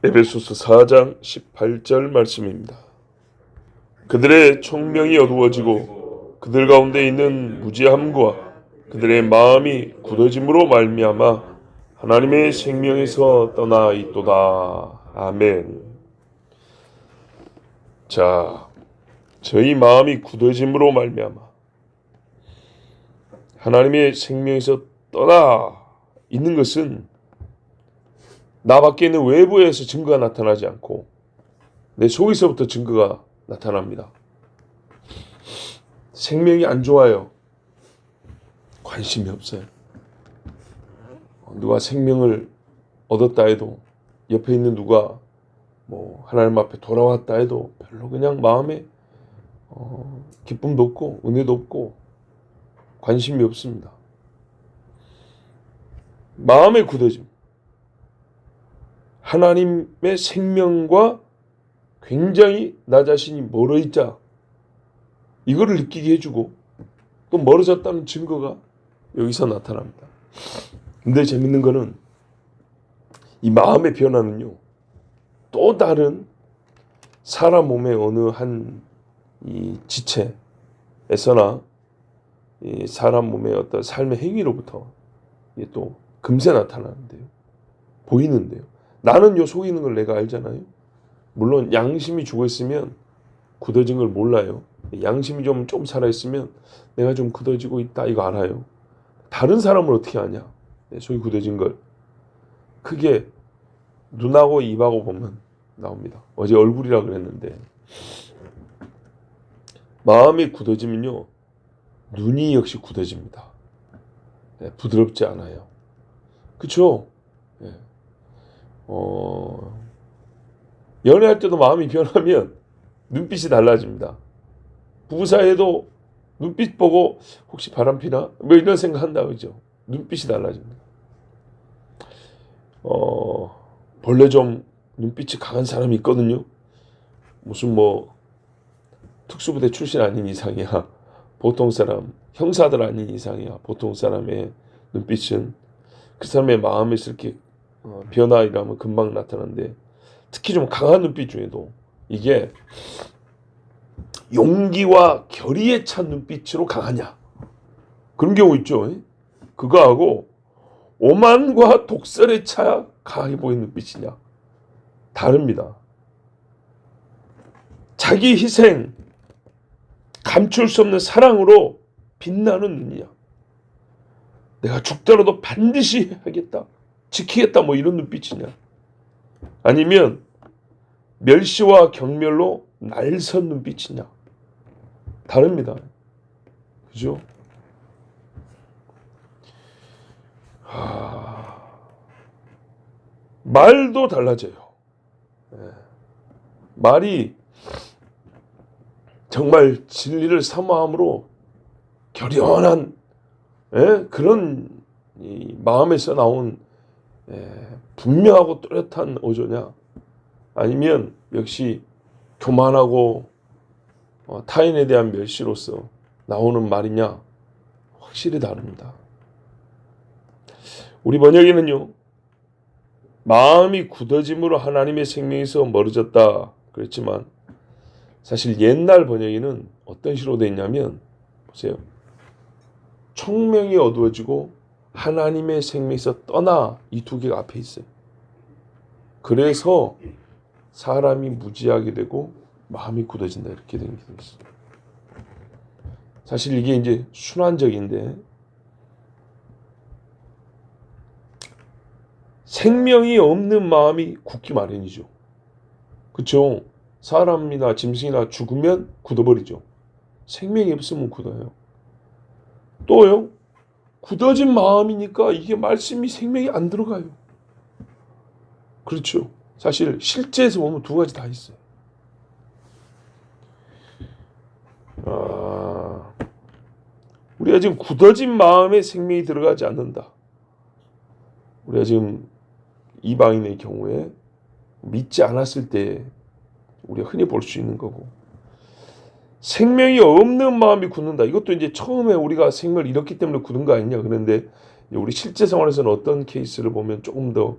에베소서 4장 18절 말씀입니다. 그들의 총명이 어두워지고 그들 가운데 있는 무지함과 그들의 마음이 굳어짐으로 말미암아 하나님의 생명에서 떠나 있도다. 아멘. 자, 저희 마음이 굳어짐으로 말미암아 하나님의 생명에서 떠나 있는 것은 나 밖에 있는 외부에서 증거가 나타나지 않고 내 속에서부터 증거가 나타납니다. 생명이 안 좋아요. 관심이 없어요. 누가 생명을 얻었다 해도 옆에 있는 누가 하나님 앞에 돌아왔다 해도 별로 그냥 마음에 기쁨도 없고 은혜도 없고 관심이 없습니다. 마음의 굳어짐. 하나님의 생명과 굉장히 나 자신이 멀어 있자 이거를 느끼게 해주고 또 멀어졌다는 증거가 여기서 나타납니다. 근데 재밌는 거는 이 마음의 변화는요, 또 다른 사람 몸의 어느 한 이 지체에서나 이 사람 몸의 어떤 삶의 행위로부터 이게 또 금세 나타나는데요. 보이는데요. 나는 요 속에 있는 걸 내가 알잖아요. 물론 양심이 죽어 있으면 굳어진 걸 몰라요. 양심이 좀 살아있으면 내가 좀 굳어지고 있다 이거 알아요. 다른 사람을 어떻게 아냐? 내 속이 굳어진 걸 크게 눈하고 입하고 보면 나옵니다. 어제 얼굴이라 그랬는데 마음이 굳어지면요 눈이 역시 굳어집니다. 부드럽지 않아요. 그렇죠? 연애할 때도 마음이 변하면 눈빛이 달라집니다. 부부 사이에도 눈빛 보고 혹시 바람 피나? 뭐 이런 생각한다 그죠? 눈빛이 달라집니다. 본래 좀 눈빛이 강한 사람이 있거든요. 무슨 특수부대 출신 아닌 이상이야. 보통 사람, 형사들 아닌 이상이야. 보통 사람의 눈빛은 그 사람의 마음에서 이렇게 변화이라면 금방 나타나는데 특히 좀 강한 눈빛 중에도 이게 용기와 결의에 찬 눈빛으로 강하냐 그런 경우 있죠. 그거하고 오만과 독설에 차 강하게 보이는 눈빛이냐 다릅니다. 자기 희생 감출 수 없는 사랑으로 빛나는 눈이냐 내가 죽더라도 반드시 하겠다 지키겠다 이런 눈빛이냐 아니면 멸시와 경멸로 날선 눈빛이냐 다릅니다. 그죠? 말도 달라져요. 말이 정말 진리를 사모함으로 결연한 그런 이 마음에서 나온 분명하고 뚜렷한 어조냐 아니면 역시 교만하고 타인에 대한 멸시로서 나오는 말이냐 확실히 다릅니다. 우리 번역에는요 마음이 굳어짐으로 하나님의 생명에서 멀어졌다 그랬지만 사실 옛날 번역에는 어떤 식으로 되어 있냐면 보세요. 총명이 어두워지고 하나님의 생명에서 떠나 이 두 개가 앞에 있어요. 그래서 사람이 무지하게 되고 마음이 굳어진다 이렇게 된 게 있어요. 사실 이게 이제 순환적인데 생명이 없는 마음이 굳기 마련이죠. 그렇죠? 사람이나 짐승이나 죽으면 굳어버리죠. 생명이 없으면 굳어요. 또요. 굳어진 마음이니까 이게 말씀이 생명이 안 들어가요. 그렇죠. 사실 실제에서 보면 두 가지 다 있어요. 우리가 지금 굳어진 마음에 생명이 들어가지 않는다. 우리가 지금 이방인의 경우에 믿지 않았을 때 우리가 흔히 볼 수 있는 거고 생명이 없는 마음이 굳는다. 이것도 이제 처음에 우리가 생명을 잃었기 때문에 굳은 거 아니냐. 그런데 우리 실제 생활에서는 어떤 케이스를 보면 조금 더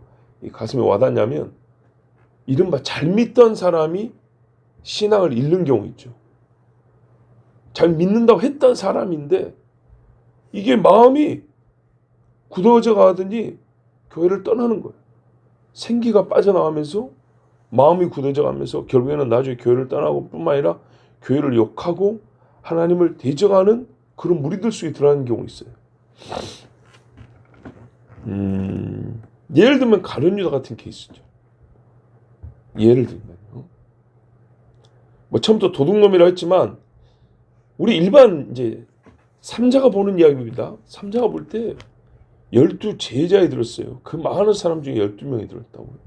가슴에 와닿냐면 이른바 잘 믿던 사람이 신앙을 잃는 경우 있죠. 잘 믿는다고 했던 사람인데 이게 마음이 굳어져 가더니 교회를 떠나는 거예요. 생기가 빠져나가면서 마음이 굳어져 가면서 결국에는 나중에 교회를 떠나고 뿐만 아니라 교회를 욕하고 하나님을 대적하는 그런 무리들 속에 들어가는 경우 있어요. 예를 들면 가룟 유다 같은 케이스죠. 예를 들면요. 뭐 처음부터 도둑놈이라 했지만 우리 일반 이제 삼자가 보는 이야기입니다. 삼자가 볼 때 12 제자에 들었어요. 그 많은 사람 중에 12명이 들었다고요.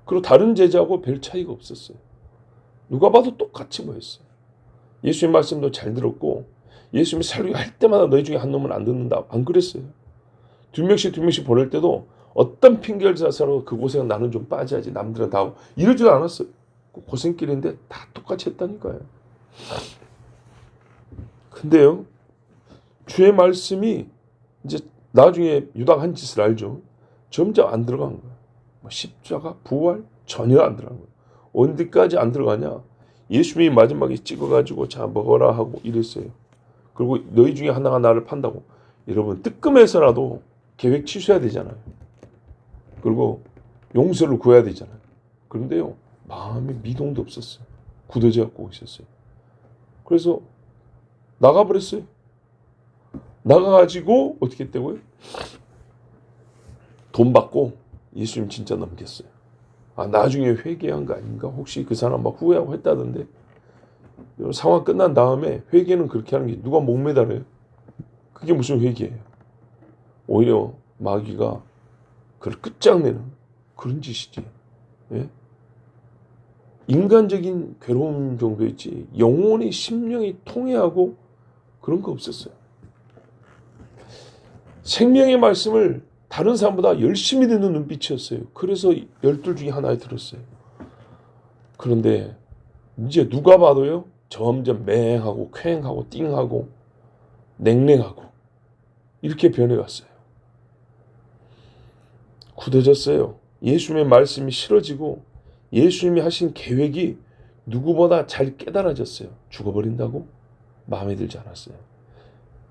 그리고 다른 제자하고 별 차이가 없었어요. 누가 봐도 똑같이 보였어요. 예수님 말씀도 잘 들었고 예수님이 설교할 때마다 너희 중에 한 놈은 안 듣는다. 안 그랬어요. 두 명씩 보낼 때도 어떤 핑계를 대서라도 그곳에 나는 좀 빠져야지 남들은 다 이러지도 않았어요. 고생길인데 다 똑같이 했다니까요. 근데요, 주의 말씀이 이제 나중에 유다가 한 짓을 알죠. 점점 안 들어간 거예요. 십자가, 부활 전혀 안 들어간 거예요. 어디까지 안 들어가냐? 예수님이 마지막에 찍어가지고 자 먹어라 하고 이랬어요. 그리고 너희 중에 하나가 나를 판다고. 여러분 뜨끔해서라도 계획 취소해야 되잖아요. 그리고 용서를 구해야 되잖아요. 그런데요, 마음에 미동도 없었어요. 굳어져 갖고 있었어요. 그래서 나가버렸어요. 나가가지고 어떻게 했다고요? 돈 받고 예수님 진짜 넘겼어요. 아, 나중에 회개한 거 아닌가? 혹시 그 사람 막 후회하고 했다던데. 상황 끝난 다음에 회개는 그렇게 하는 게 누가 목매달아요? 그게 무슨 회개예요? 오히려 마귀가 그걸 끝장내는 그런 짓이지. 예? 인간적인 괴로움 정도였지 영혼의 심령이 통해하고 그런 거 없었어요. 생명의 말씀을 다른 사람보다 열심히 듣는 눈빛이었어요. 그래서 12 중에 하나에 들었어요. 그런데 이제 누가 봐도요, 점점 맹하고 쾌행하고 띵하고 냉랭하고 이렇게 변해갔어요. 굳어졌어요. 예수님의 말씀이 싫어지고 예수님이 하신 계획이 누구보다 잘 깨달아졌어요. 죽어버린다고? 마음에 들지 않았어요.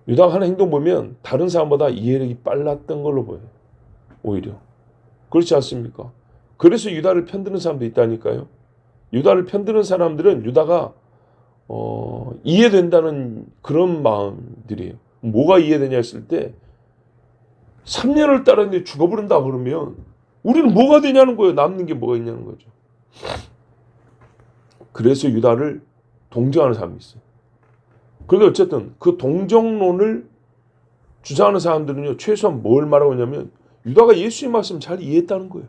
유다가 하는 행동 보면 다른 사람보다 이해력이 빨랐던 걸로 보여요. 오히려. 그렇지 않습니까? 그래서 유다를 편드는 사람도 있다니까요. 유다를 편드는 사람들은 유다가 이해된다는 그런 마음들이에요. 뭐가 이해되냐 했을 때 3년을 따랐는데 죽어버린다 그러면 우리는 뭐가 되냐는 거예요. 남는 게 뭐가 있냐는 거죠. 그래서 유다를 동정하는 사람이 있어요. 그런데 어쨌든 그 동정론을 주장하는 사람들은요, 최소한 뭘 말하고 있냐면 유다가 예수의 말씀 잘 이해했다는 거예요.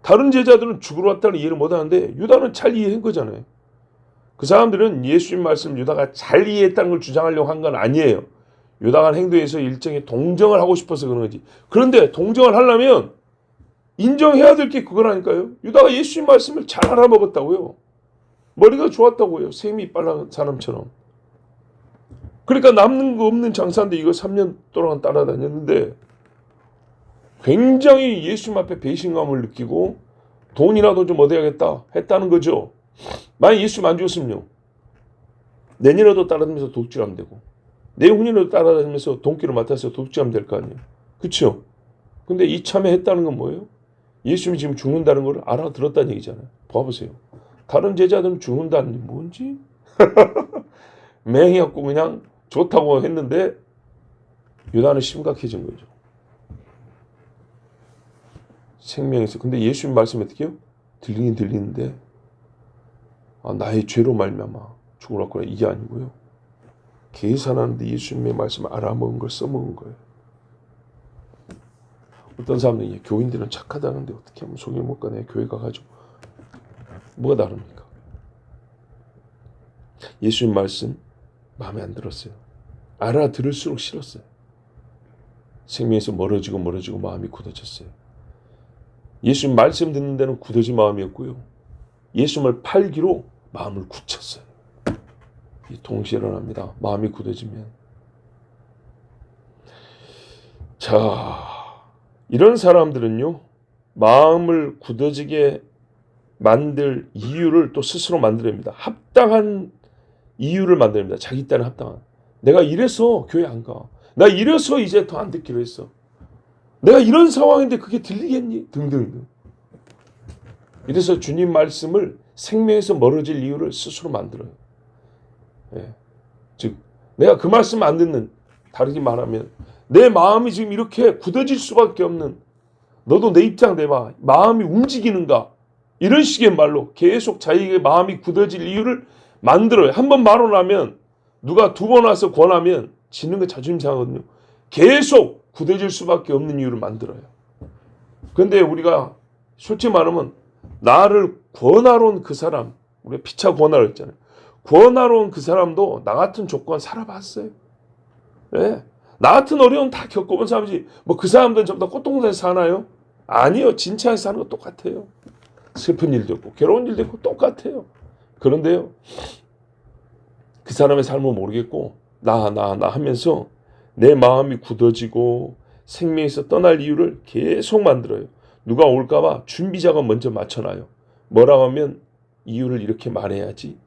다른 제자들은 죽으러 왔다는 이해를 못하는데 유다는 잘 이해한 거잖아요. 그 사람들은 예수님 말씀 유다가 잘 이해했다는 걸 주장하려고 한 건 아니에요. 유다가 한 행동에서 일종의 동정을 하고 싶어서 그런 거지. 그런데 동정을 하려면 인정해야 될 게 그거라니까요. 유다가 예수님 말씀을 잘 알아먹었다고요. 머리가 좋았다고요. 셈이 빨라 사람처럼. 그러니까 남는 거 없는 장사인데 이거 3년 동안 따라다녔는데 굉장히 예수님 앞에 배신감을 느끼고 돈이라도 좀 얻어야겠다 했다는 거죠. 만약 예수님 안 죽었으면요, 내년에도 따라다니면서 도둑질하면 되고 내후년에도 따라다니면서 돈기를 맡아서 도둑질하면 될 거 아니에요. 그렇죠? 근데 이참에 했다는 건 뭐예요? 예수님이 지금 죽는다는 걸 알아들었다는 얘기잖아요. 봐보세요. 다른 제자들은 죽는다는 게 뭔지 맹해갖고 그냥 좋다고 했는데 유다는 심각해진 거죠. 생명에서. 근데 예수님 말씀이 어떻게 해요? 들리긴 들리는데 나의 죄로 말미암아 죽으라고 이게 아니고요. 계산하는데 예수님의 말씀을 알아먹은 걸 써먹은 거예요. 어떤 사람들이 교인들은 착하다는데 어떻게 하면 속여 못 가네. 교회 가가지고 뭐가 다릅니까? 예수님 말씀 마음에 안 들었어요. 알아들을수록 싫었어요. 생명에서 멀어지고 마음이 굳어졌어요. 예수님 말씀 듣는 데는 굳어진 마음이었고요. 예수님을 팔기로 마음을 굳혔어요. 동시에 일어납니다. 마음이 굳어지면. 자, 이런 사람들은요, 마음을 굳어지게 만들 이유를 또 스스로 만들어냅니다. 합당한 이유를 만듭니다. 자기 딴에 합당한. 내가 이래서 교회 안 가. 나 이래서 이제 더 안 듣기로 했어. 내가 이런 상황인데 그게 들리겠니? 등등등. 이래서 주님 말씀을 생명에서 멀어질 이유를 스스로 만들어요. 예. 즉 내가 그 말씀 안 듣는, 다르게 말하면 내 마음이 지금 이렇게 굳어질 수밖에 없는, 너도 내 입장 내봐. 마음이 움직이는가? 이런 식의 말로 계속 자기의 마음이 굳어질 이유를 만들어요. 한 번 말을 하면 누가 두 번 와서 권하면 지는 거 자존심 상하거든요. 계속 굳어질 수밖에 없는 이유를 만들어요. 그런데 우리가 솔직히 말하면 나를 권하러 온 그 사람, 우리가 피차 권하러 했잖아요. 권하러 온 그 사람도 나 같은 조건 살아봤어요. 네. 나 같은 어려움 다 겪어본 사람이지. 뭐 그 사람들은 전부 다 꽃동산에서 사나요? 아니요. 진짜에서 사는 거 똑같아요. 슬픈 일도 있고 괴로운 일도 있고 똑같아요. 그런데요, 그 사람의 삶을 모르겠고 나 하면서 내 마음이 굳어지고 생명에서 떠날 이유를 계속 만들어요. 누가 올까봐 준비자가 먼저 맞춰놔요. 뭐라고 하면 이유를 이렇게 말해야지.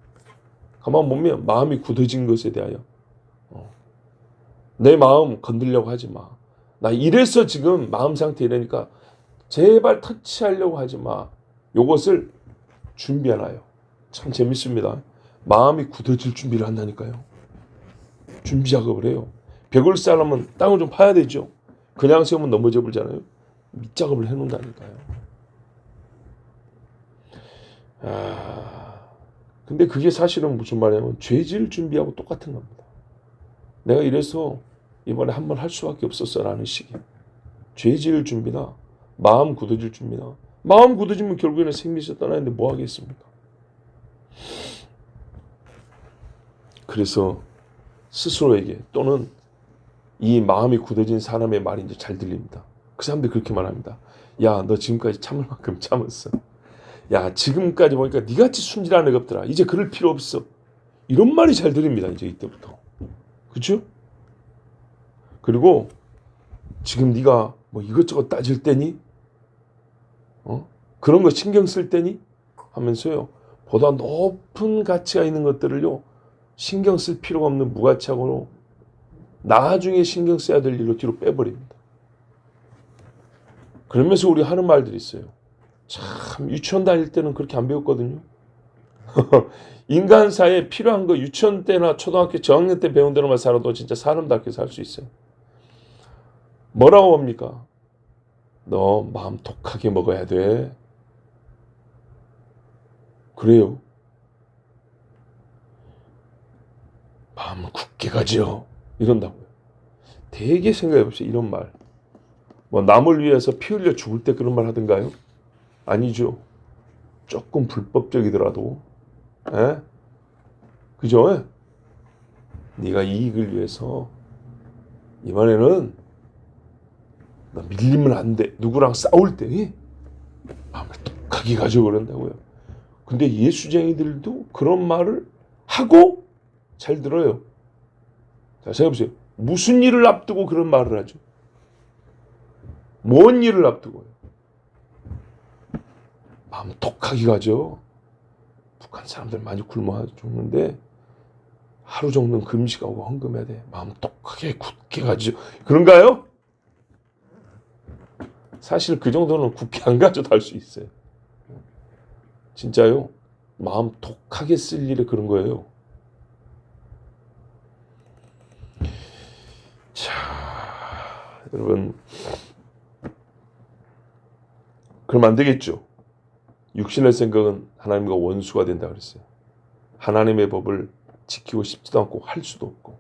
가만 보면 마음이 굳어진 것에 대하여 내 마음 건들려고 하지 마. 나 이래서 지금 마음 상태 이러니까 제발 터치하려고 하지 마. 요것을 준비해놔요. 참 재밌습니다. 마음이 굳어질 준비를 한다니까요. 준비 작업을 해요. 벽을 쌓으려면 땅을 좀 파야 되죠. 그냥 세우면 넘어져 버리잖아요. 밑작업을 해놓는다니까요. 근데 그게 사실은 무슨 말이냐면 죄질 준비하고 똑같은 겁니다. 내가 이래서 이번에 한번 할 수밖에 없었어라는 식의 죄질 준비나 마음 굳어질 준비나, 마음 굳어지면 결국에는 생명에서 떠나는데 뭐 하겠습니까? 그래서 스스로에게 또는 이 마음이 굳어진 사람의 말이 이제 잘 들립니다. 그 사람들이 그렇게 말합니다. 야, 너 지금까지 참을 만큼 참았어. 야, 지금까지 보니까 니같이 순진한 애가 없더라. 이제 그럴 필요 없어. 이런 말이 잘 들립니다. 이제 이때부터. 그렇죠? 그리고 지금 네가 뭐 이것저것 따질 때니? 그런 거 신경 쓸 때니? 하면서요. 보다 높은 가치가 있는 것들을요. 신경 쓸 필요가 없는 무가치하고로 나중에 신경 써야 될 일로 뒤로 빼버립니다. 그러면서 우리 하는 말들이 있어요. 참 유치원 다닐 때는 그렇게 안 배웠거든요. 인간사에 필요한 거 유치원 때나 초등학교 저학년 때 배운 대로만 살아도 진짜 사람답게 살 수 있어요. 뭐라고 합니까? 너 마음 독하게 먹어야 돼. 그래요. 마음은 굳게 가지요. 이런다고요. 되게 생각해보세요. 이런 말. 뭐 남을 위해서 피 흘려 죽을 때 그런 말 하던가요? 아니죠. 조금 불법적이더라도. 에? 그죠? 네가 이익을 위해서 이번에는 너 밀리면 안 돼. 누구랑 싸울 때 마음을 독하게 가지고 그런다고요. 근데 예수쟁이들도 그런 말을 하고 잘 들어요. 자, 생각해보세요. 무슨 일을 앞두고 그런 말을 하죠? 뭔 일을 앞두고요? 마음 독하게 가죠. 북한 사람들 많이 굶어 죽는데 하루 정도는 금식하고 헌금해야 돼. 마음 독하게 굳게 가죠. 그런가요? 사실 그 정도는 굳게 안 가져도 할 수 있어요. 진짜요. 마음 독하게 쓸 일이 그런 거예요. 자, 여러분, 그럼 안 되겠죠. 육신의 생각은 하나님과 원수가 된다 그랬어요. 하나님의 법을 지키고 싶지도 않고 할 수도 없고,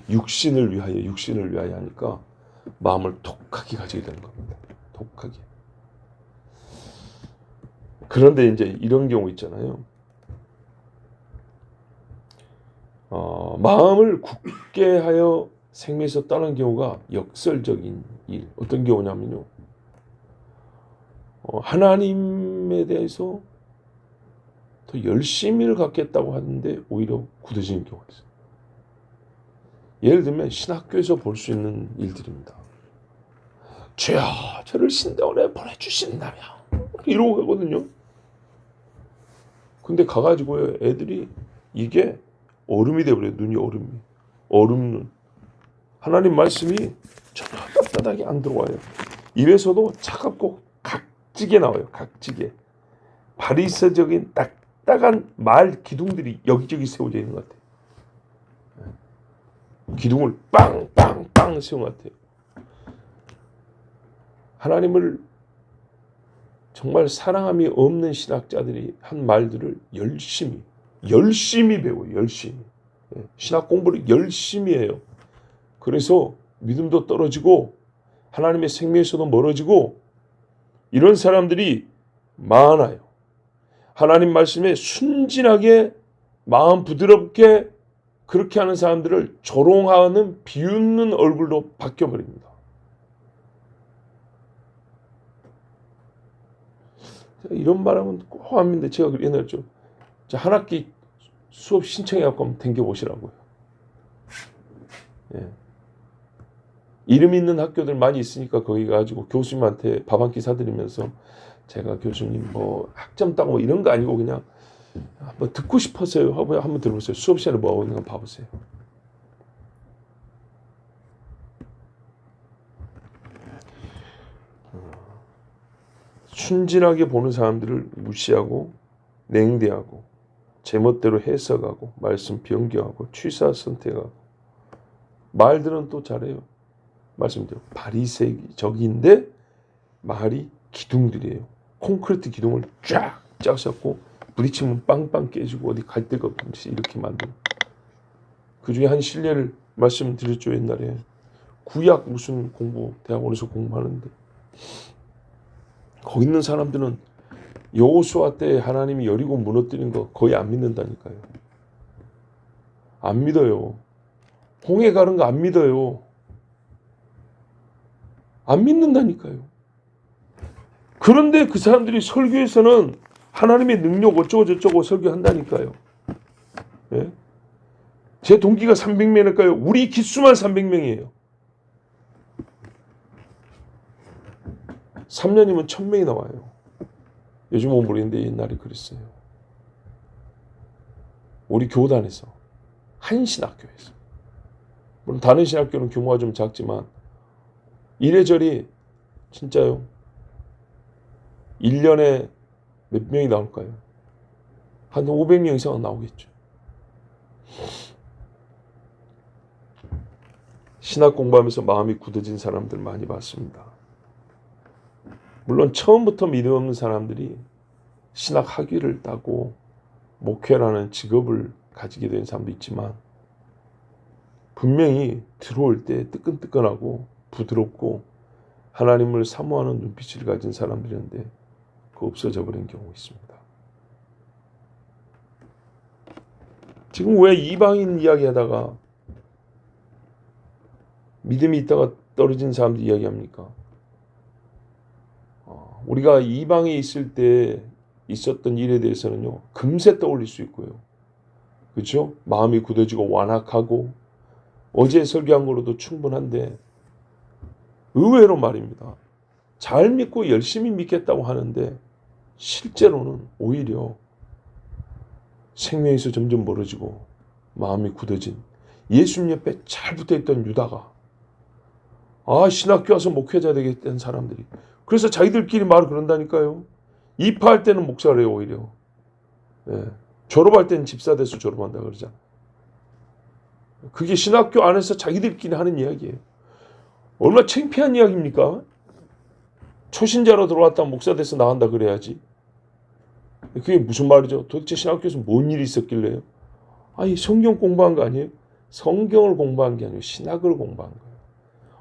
육신을 위하여 하니까 마음을 독하게 가지게 되는 겁니다. 독하게. 그런데 이제 이런 경우 있잖아요. 마음을 굳게 하여 생명에서 떠난 경우가 역설적인 일. 어떤 경우냐면요. 하나님에 대해서 더 열심히를 갖겠다고 하는데 오히려 굳어지는 경우가 있어요. 예를 들면 신학교에서 볼 수 있는 일들입니다. 죄야, 저를 신대원에 보내주신다며 이러고 가거든요. 근데 가가지고요, 애들이 이게 얼음이 돼버려요. 눈이 얼음눈. 하나님 말씀이 전혀 따뜻하게 안 들어와요. 입에서도 차갑고 각지게 나와요. 각지게. 바리새적인 딱딱한 말 기둥들이 여기저기 세워져 있는 것 같아요. 기둥을 빵빵빵 세운 것 같아요. 하나님을 정말 사랑함이 없는 신학자들이 한 말들을 열심히 배워요. 열심히. 신학 공부를 열심히 해요. 그래서 믿음도 떨어지고 하나님의 생명에서도 멀어지고 이런 사람들이 많아요. 하나님 말씀에 순진하게 마음 부드럽게 그렇게 하는 사람들을 조롱하는 비웃는 얼굴로 바뀌어버립니다. 이런 말하면 꼭 합니다. 제가 옛날에 한 학기 수업 신청해갖고 한번 댕겨보시라고요. 예. 이름 있는 학교들 많이 있으니까 거기 가지고 교수님한테 밥 한 끼 사드리면서 제가 교수님 뭐 학점 따고 뭐 이런 거 아니고 그냥 한번 듣고 싶었어요. 한번 들어보세요. 수업 시간에 뭐 하고 있는 거 봐보세요. 순진하게 보는 사람들을 무시하고 냉대하고 제멋대로 해석하고 말씀 변경하고 취사 선택하고 말들은 또 잘해요. 말씀대로 바리새적인데 말이 기둥들이에요. 콘크리트 기둥을 쫙 짜셨고 부딪히면 빵빵 깨지고 어디 갈 데가 없이 이렇게 만드는. 그 중에 한 실례를 말씀드렸죠. 옛날에 구약 무슨 대학원에서 공부하는데 거기 있는 사람들은 여호수아 때 하나님이 여리고 무너뜨린 거 거의 안 믿는다니까요. 안 믿어요. 홍해 가는 거 안 믿어요. 안 믿는다니까요. 그런데 그 사람들이 설교에서는 하나님의 능력 어쩌고 저쩌고 설교한다니까요. 예? 제 동기가 300명일까요? 우리 기수만 300명이에요. 3년이면 1000명이 나와요. 요즘은 모르겠는데 옛날에 그랬어요. 우리 교단에서 한 신학교에서. 물론 다른 신학교는 규모가 좀 작지만 이래저래 진짜요. 1년에 몇 명이 나올까요? 한 500명 이상은 나오겠죠. 신학 공부하면서 마음이 굳어진 사람들 많이 봤습니다. 물론 처음부터 믿음 없는 사람들이 신학 학위를 따고 목회라는 직업을 가지게 된 사람도 있지만 분명히 들어올 때 뜨끈뜨끈하고 부드럽고 하나님을 사모하는 눈빛을 가진 사람들이었는데 그 없어져 버린 경우가 있습니다. 지금 왜 이방인 이야기하다가 믿음이 있다가 떨어진 사람들 이야기합니까? 우리가 이방에 있을 때 있었던 일에 대해서는요, 금세 떠올릴 수 있고요. 그렇죠? 마음이 굳어지고 완악하고 어제 설교한 걸로도 충분한데 의외로 말입니다. 잘 믿고 열심히 믿겠다고 하는데 실제로는 오히려 생명에서 점점 멀어지고 마음이 굳어진 예수님 옆에 잘 붙어있던 유다가 신학교 와서 목회자 되겠다는 사람들이 그래서 자기들끼리 말을 그런다니까요. 입학할 때는 목사를 해요. 오히려 졸업할 때는 집사 돼서 졸업한다 그러잖아. 그게 신학교 안에서 자기들끼리 하는 이야기예요. 얼마나 창피한 이야기입니까? 초신자로 들어왔다 목사 돼서 나간다 그래야지. 그게 무슨 말이죠? 도대체 신학교에서 뭔 일이 있었길래요? 성경 공부한 거 아니에요? 성경을 공부한 게 아니고 신학을 공부한 거예요.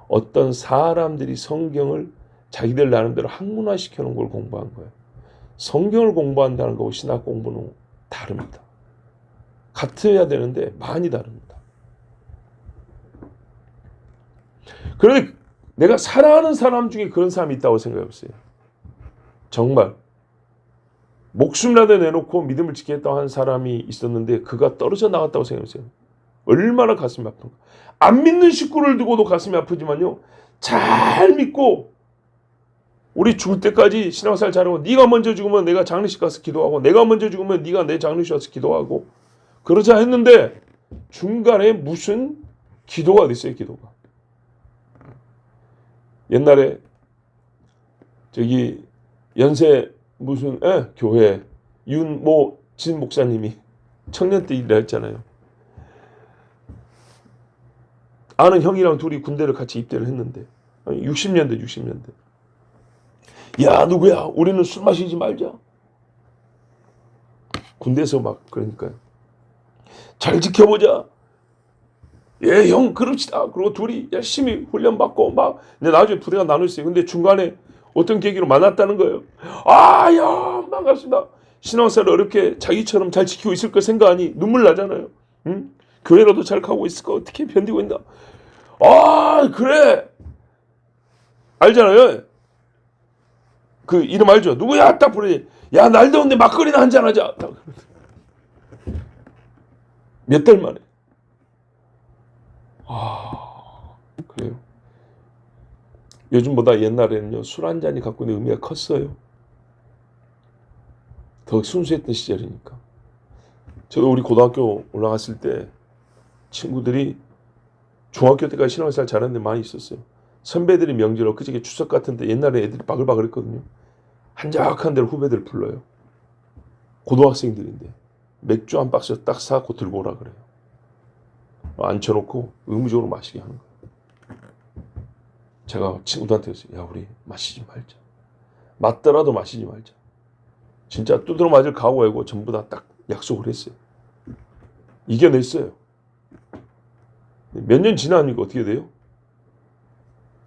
어떤 사람들이 성경을 자기들 나름대로 학문화시켜 놓은 걸 공부한 거예요. 성경을 공부한다는 거고 신학 공부는 다릅니다. 같아야 되는데 많이 다릅니다. 그런데 내가 사랑하는 사람 중에 그런 사람이 있다고 생각해보세요. 정말 목숨이라도 내놓고 믿음을 지키겠다고 하는 사람이 있었는데 그가 떨어져 나갔다고 생각해보세요. 얼마나 가슴이 아픈가. 안 믿는 식구를 두고도 가슴이 아프지만요. 잘 믿고 우리 죽을 때까지 신앙생활 잘하고 네가 먼저 죽으면 내가 장례식 가서 기도하고 내가 먼저 죽으면 네가 내 장례식 가서 기도하고 그러자 했는데 중간에 무슨 기도가 됐어요. 기도가. 옛날에 저기 연세 무슨 교회 윤모 진 목사님이 청년 때 일을 했잖아요. 아는 형이랑 둘이 군대를 같이 입대를 했는데 60년대 야 누구야 우리는 술 마시지 말자. 군대에서 막 그러니까요. 잘 지켜보자. 예, 형 그럽시다. 그리고 둘이 열심히 훈련받고 막 근데 나중에 부대가 나눠있어요. 근데 중간에 어떤 계기로 만났다는 거예요. 아, 야 반갑습니다. 신앙생활을 어렵게 자기처럼 잘 지키고 있을 거 생각하니 눈물 나잖아요. 응? 교회라도 잘 가고 있을 거 어떻게 견디고 있나. 아 그래 알잖아요. 그 이름 알죠? 누구야? 딱 부르지. 야 날 더운데 막걸리나 한잔 하자. 몇 달 만에. 그래요. 요즘보다 옛날에는요 술 한 잔이 갖고 있는 의미가 컸어요. 더 순수했던 시절이니까. 저도 우리 고등학교 올라갔을 때 친구들이 중학교 때까지 신앙생활 잘하는 데 많이 있었어요. 선배들이 명절 엊그저께 추석 같은데 옛날에 애들이 바글바글했거든요. 한적한 데로 후배들 불러요. 고등학생들인데 맥주 한 박스 딱 사고 들고 오라 그래요. 앉혀놓고 의무적으로 마시게 하는 거예요. 제가 친구들한테 했어요. 야 우리 마시지 말자. 맞더라도 마시지 말자. 진짜 두드러 맞을 각오하고 전부 다 딱 약속을 했어요. 이겨냈어요. 몇 년 지나니까 어떻게 돼요?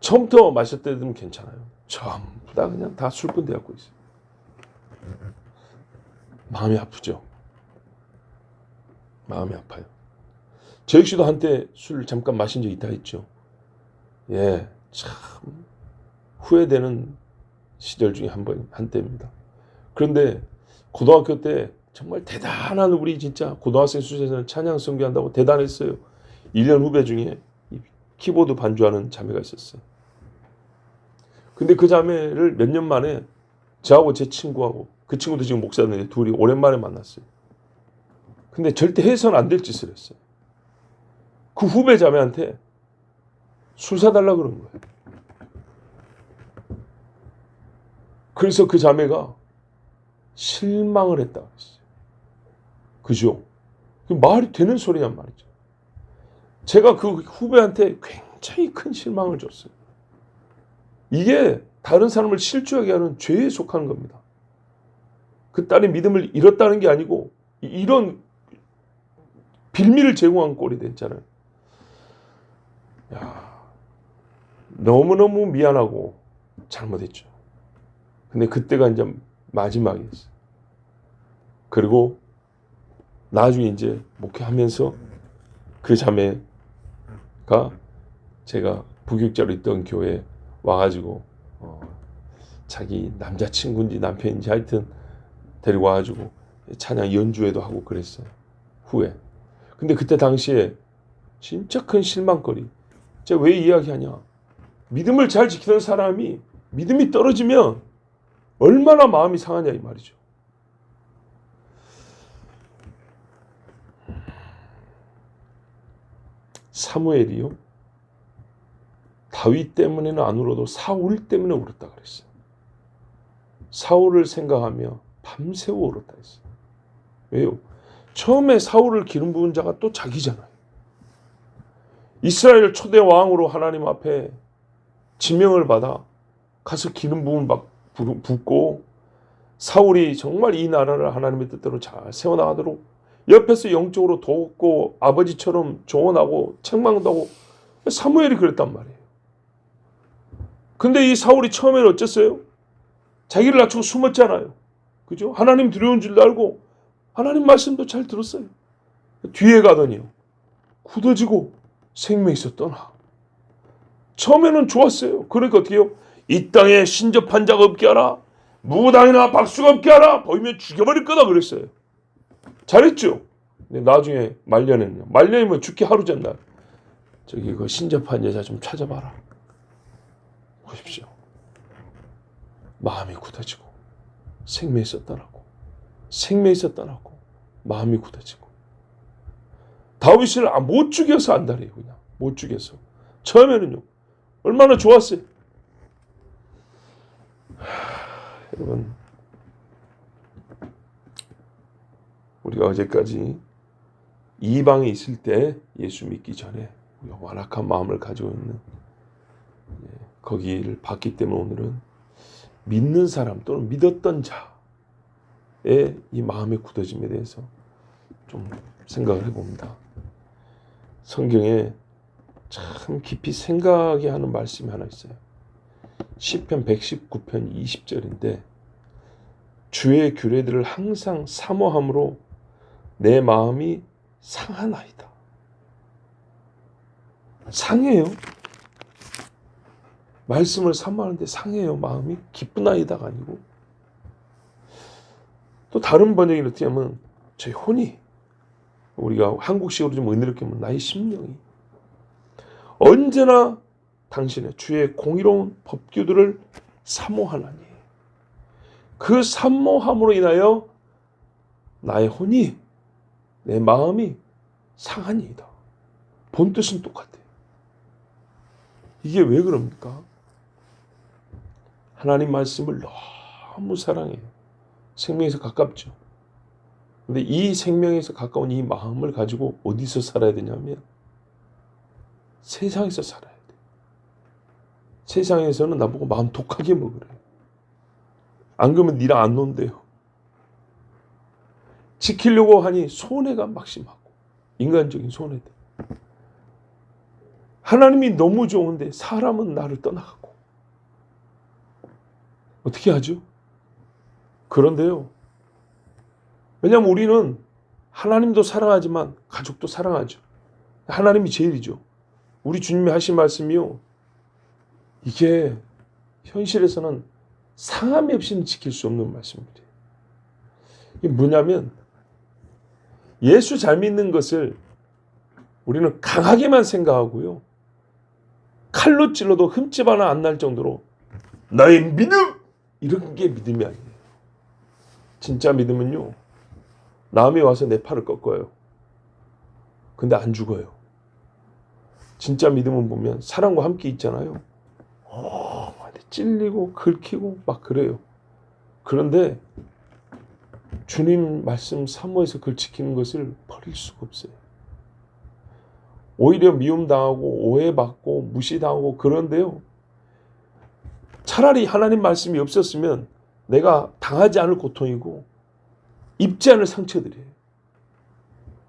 처음부터 마실 때는 괜찮아요. 전부 다 그냥 다 술꾼 되었고 있어요. 마음이 아프죠. 마음이 아파요. 저 역시도 한때 술 잠깐 마신 적이 있다 했죠. 예, 참 후회되는 시절 중에 한때입니다. 그런데 고등학교 때 정말 대단한 우리 진짜 고등학생 수준에서는 찬양 선교한다고 대단했어요. 1년 후배 중에 키보드 반주하는 자매가 있었어요. 근데 그 자매를 몇 년 만에 저하고 제 친구하고 그 친구도 지금 목사인데 둘이 오랜만에 만났어요. 근데 절대 해서는 안 될 짓을 했어요. 그 후배 자매한테 술 사달라 그런 거예요. 그래서 그 자매가 실망을 했다 그랬어요. 그죠? 말이 되는 소리냔 말이죠. 제가 그 후배한테 굉장히 큰 실망을 줬어요. 이게 다른 사람을 실족하게 하는 죄에 속하는 겁니다. 그 딸의 믿음을 잃었다는 게 아니고 이런 빌미를 제공한 꼴이 됐잖아요. 야, 너무너무 미안하고 잘못했죠. 근데 그때가 이제 마지막이었어요. 그리고 나중에 이제 목회하면서 그 자매가 제가 부교육자로 있던 교회에 와가지고 자기 남자친구인지 남편인지 하여튼 데리고 와가지고 찬양 연주회도 하고 그랬어요. 후에. 근데 그때 당시에 진짜 큰 실망거리. 제가 왜 이야기하냐. 믿음을 잘 지키던 사람이 믿음이 떨어지면 얼마나 마음이 상하냐 이 말이죠. 사무엘이요. 다윗 때문에는 안 울어도 사울 때문에 울었다 그랬어요. 사울을 생각하며 밤새워 울었다 했어요. 왜요? 처음에 사울을 기름 부은 자가 또 자기잖아요. 이스라엘 초대 왕으로 하나님 앞에 지명을 받아 가서 기름 부음 붓고 사울이 정말 이 나라를 하나님의 뜻대로 잘 세워나가도록 옆에서 영적으로 돕고 아버지처럼 조언하고 책망도 하고 사무엘이 그랬단 말이에요. 근데 이 사울이 처음에는 어쨌어요? 자기를 낮추고 숨었잖아요. 그죠? 하나님 두려운 줄도 알고 하나님 말씀도 잘 들었어요. 뒤에 가더니요. 굳어지고 생명이 있어 떠나. 처음에는 좋았어요. 그러니까 어떻게 해요? 이 땅에 신접한 자가 없게 하라. 무당이나 박수가 없게 하라. 보이면 죽여버릴 거다 그랬어요. 잘했죠? 근데 나중에 말년에는요. 말년이면 죽기 하루 전날. 저기 그 신접한 여자 좀 찾아봐라. 보십시오. 마음이 굳어지고 생명에서 떠나고 생명에서 떠나고 마음이 굳어지고 다윗을 못 죽여서 안달해요. 그냥 못 죽여서. 처음에는요 얼마나 좋았어요. 여러분 우리가 어제까지 이방에 있을 때 예수 믿기 전에 우리가 완악한 마음을 가지고 있는 거기를 봤기 때문에 오늘은 믿는 사람 또는 믿었던 자의 이 마음의 굳어짐에 대해서 좀 생각을 해봅니다. 성경에 참 깊이 생각이 하는 말씀이 하나 있어요. 시편 119편 20절인데 주의 규례들을 항상 사모함으로 내 마음이 상하나이다. 상해요. 말씀을 사모하는데 상해요. 마음이 기쁘나이다가 아니고. 또 다른 번역이 어떻게 하면 저희 혼이 우리가 한국식으로 좀 은혜롭게 하면 나의 심령이 언제나 당신의 주의 공의로운 법규들을 사모하나니 그 사모함으로 인하여 나의 혼이 내 마음이 상하니이다. 본뜻은 똑같아요. 이게 왜 그럽니까? 하나님 말씀을 너무 사랑해요. 생명에서 가깝죠. 근데 이 생명에서 가까운 이 마음을 가지고 어디서 살아야 되냐면 세상에서 살아야 돼. 세상에서는 나보고 마음 독하게 먹으래요. 안 그러면 니랑 안 논대요. 지키려고 하니 손해가 막심하고 인간적인 손해들. 하나님이 너무 좋은데 사람은 나를 떠나가고 어떻게 하죠? 그런데요. 왜냐하면 우리는 하나님도 사랑하지만 가족도 사랑하죠. 하나님이 제일이죠. 우리 주님이 하신 말씀이요. 이게 현실에서는 상함이 없이는 지킬 수 없는 말씀이에요. 이게 뭐냐면 예수 잘 믿는 것을 우리는 강하게만 생각하고요. 칼로 찔러도 흠집 하나 안 날 정도로 나의 믿음! 이런 게 믿음이 아니에요. 진짜 믿음은요. 남이 와서 내 팔을 꺾어요. 근데 안 죽어요. 진짜 믿음은 보면 사람과 함께 있잖아요. 찔리고 긁히고 막 그래요. 그런데 주님 말씀 사모해서 그걸 지키는 것을 버릴 수가 없어요. 오히려 미움당하고 오해받고 무시당하고 그런데요. 차라리 하나님 말씀이 없었으면 내가 당하지 않을 고통이고 입지 않을 상처들이에요.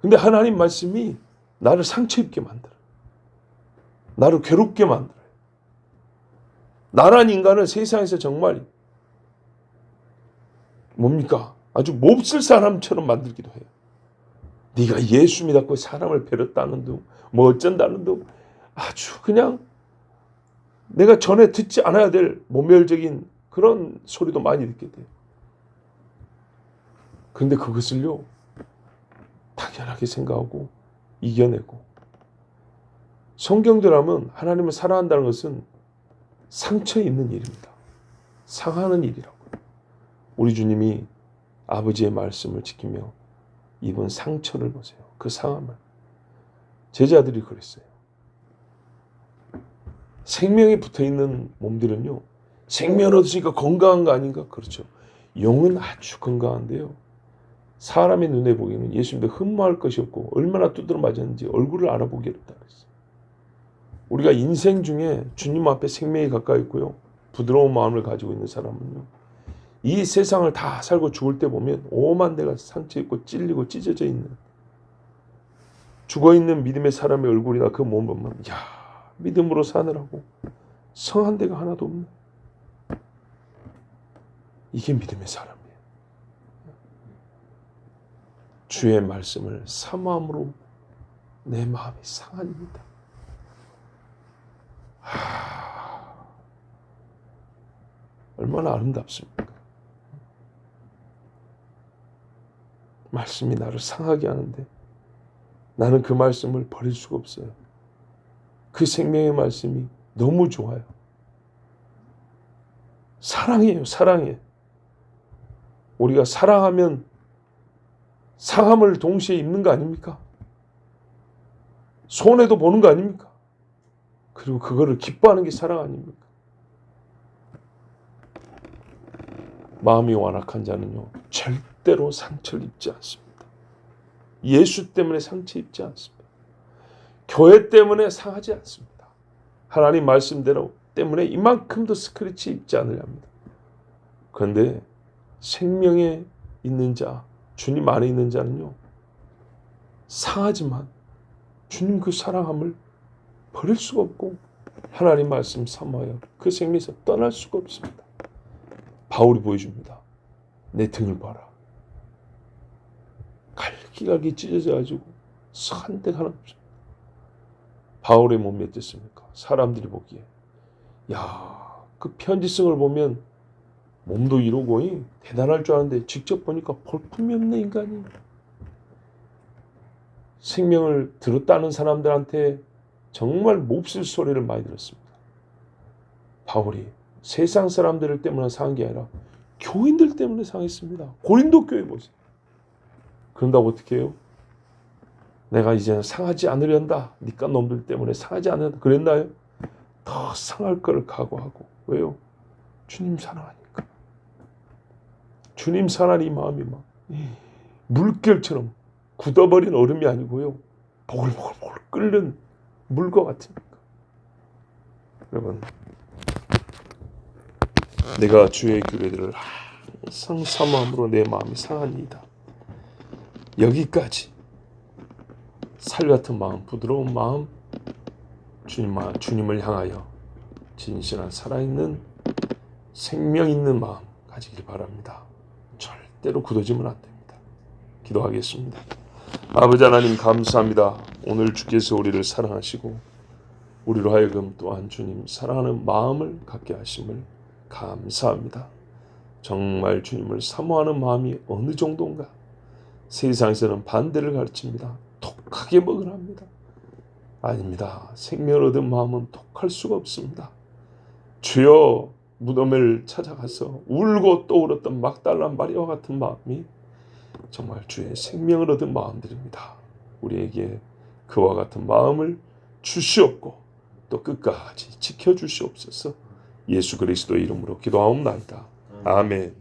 근데 하나님 말씀이 나를 상처 입게 만들어요. 나를 괴롭게 만들어요. 나란 인간을 세상에서 정말 뭡니까? 아주 몹쓸 사람처럼 만들기도 해요. 네가 예수 믿었고 사람을 베렸다는 둥, 뭐 어쩐다는 둥, 아주 그냥 내가 전에 듣지 않아야 될 모멸적인 그런 소리도 많이 듣게 돼요. 그런데 그것을요, 당연하게 생각하고 이겨내고. 성경대로 하면 하나님을 사랑한다는 것은 상처 있는 일입니다. 상하는 일이라고요. 우리 주님이 아버지의 말씀을 지키며 입은 상처를 보세요. 그 상함을. 제자들이 그랬어요. 생명이 붙어있는 몸들은요. 생명을 얻으니까 건강한 거 아닌가? 그렇죠. 영은 아주 건강한데요. 사람의 눈에 보기에는 예수님도 흠모할 것이 없고 얼마나 두드러 맞았는지 얼굴을 알아보기 어렵다 그랬어요. 우리가 인생 중에 주님 앞에 생명이 가까이 있고요. 부드러운 마음을 가지고 있는 사람은요. 이 세상을 다 살고 죽을 때 보면 오만 대가 상처 있고 찔리고 찢어져 있는 죽어있는 믿음의 사람의 얼굴이나 그 몸 보면 야 믿음으로 사느라고 성한 데가 하나도 없네. 이게 믿음의 사람이에요. 주의 말씀을 사모함으로 내 마음이 상합니다. 얼마나 아름답습니까? 말씀이 나를 상하게 하는데 나는 그 말씀을 버릴 수가 없어요. 그 생명의 말씀이 너무 좋아요. 사랑이에요. 사랑해. 우리가 사랑하면 상함을 동시에 입는 거 아닙니까? 손해도 보는 거 아닙니까? 그리고 그거를 기뻐하는 게 사랑 아닙니까? 마음이 완악한 자는요, 절대로 상처를 입지 않습니다. 예수 때문에 상처 입지 않습니다. 교회 때문에 상하지 않습니다. 하나님 말씀대로 때문에 이만큼도 스크래치 입지 않으려 합니다. 그런데 생명에 있는 자, 주님 안에 있는 자는요, 상하지만 주님 그 사랑함을 버릴 수가 없고 하나님 말씀 삼아요. 그 생명에서 떠날 수가 없습니다. 바울이 보여줍니다. 내 등을 봐라. 갈기갈기 찢어져가지고 한 데가 하나 없습니다. 바울의 몸이 어땠습니까? 사람들이 보기에 그 편지성을 보면 몸도 이루고 대단할 줄 알았는데 직접 보니까 볼품이 없네 인간이. 생명을 들었다는 사람들한테 정말 몹쓸 소리를 많이 들었습니다. 바울이 세상 사람들 때문에 상한 게 아니라 교인들 때문에 상했습니다. 고린도 교회 보세요. 그런다고 어떻게 해요? 내가 이제는 상하지 않으련다. 니까 놈들 때문에 상하지 않는다. 그랬나요? 더 상할 거를 각오하고. 왜요? 주님 사랑하니까. 주님 사랑하는 이 마음이 막 물결처럼 굳어버린 얼음이 아니고요. 보글보글 끓는 물과 같으니까. 여러분, 내가 주의 규례들을 항상 사모함으로 내 마음이 상하니이다. 여기까지 살같은 마음, 부드러운 마음, 주님을 향하여 진실한 살아있는 생명 있는 마음 가지길 바랍니다. 절대로 굳어지면 안 됩니다. 기도하겠습니다. 아버지 하나님 감사합니다. 오늘 주께서 우리를 사랑하시고 우리로 하여금 또한 주님 사랑하는 마음을 갖게 하심을 감사합니다. 정말 주님을 사모하는 마음이 어느 정도인가? 세상에서는 반대를 가르칩니다. 독하게 먹으라 합니다. 아닙니다. 생명을 얻은 마음은 독할 수가 없습니다. 주여, 무덤을 찾아가서 울고 또 울었던 막달라 마리아와 같은 마음이 정말 주의 생명을 얻은 마음들입니다. 우리에게 그와 같은 마음을 주시옵고 또 끝까지 지켜주시옵소서. 예수 그리스도의 이름으로 기도하옵나이다. 아멘.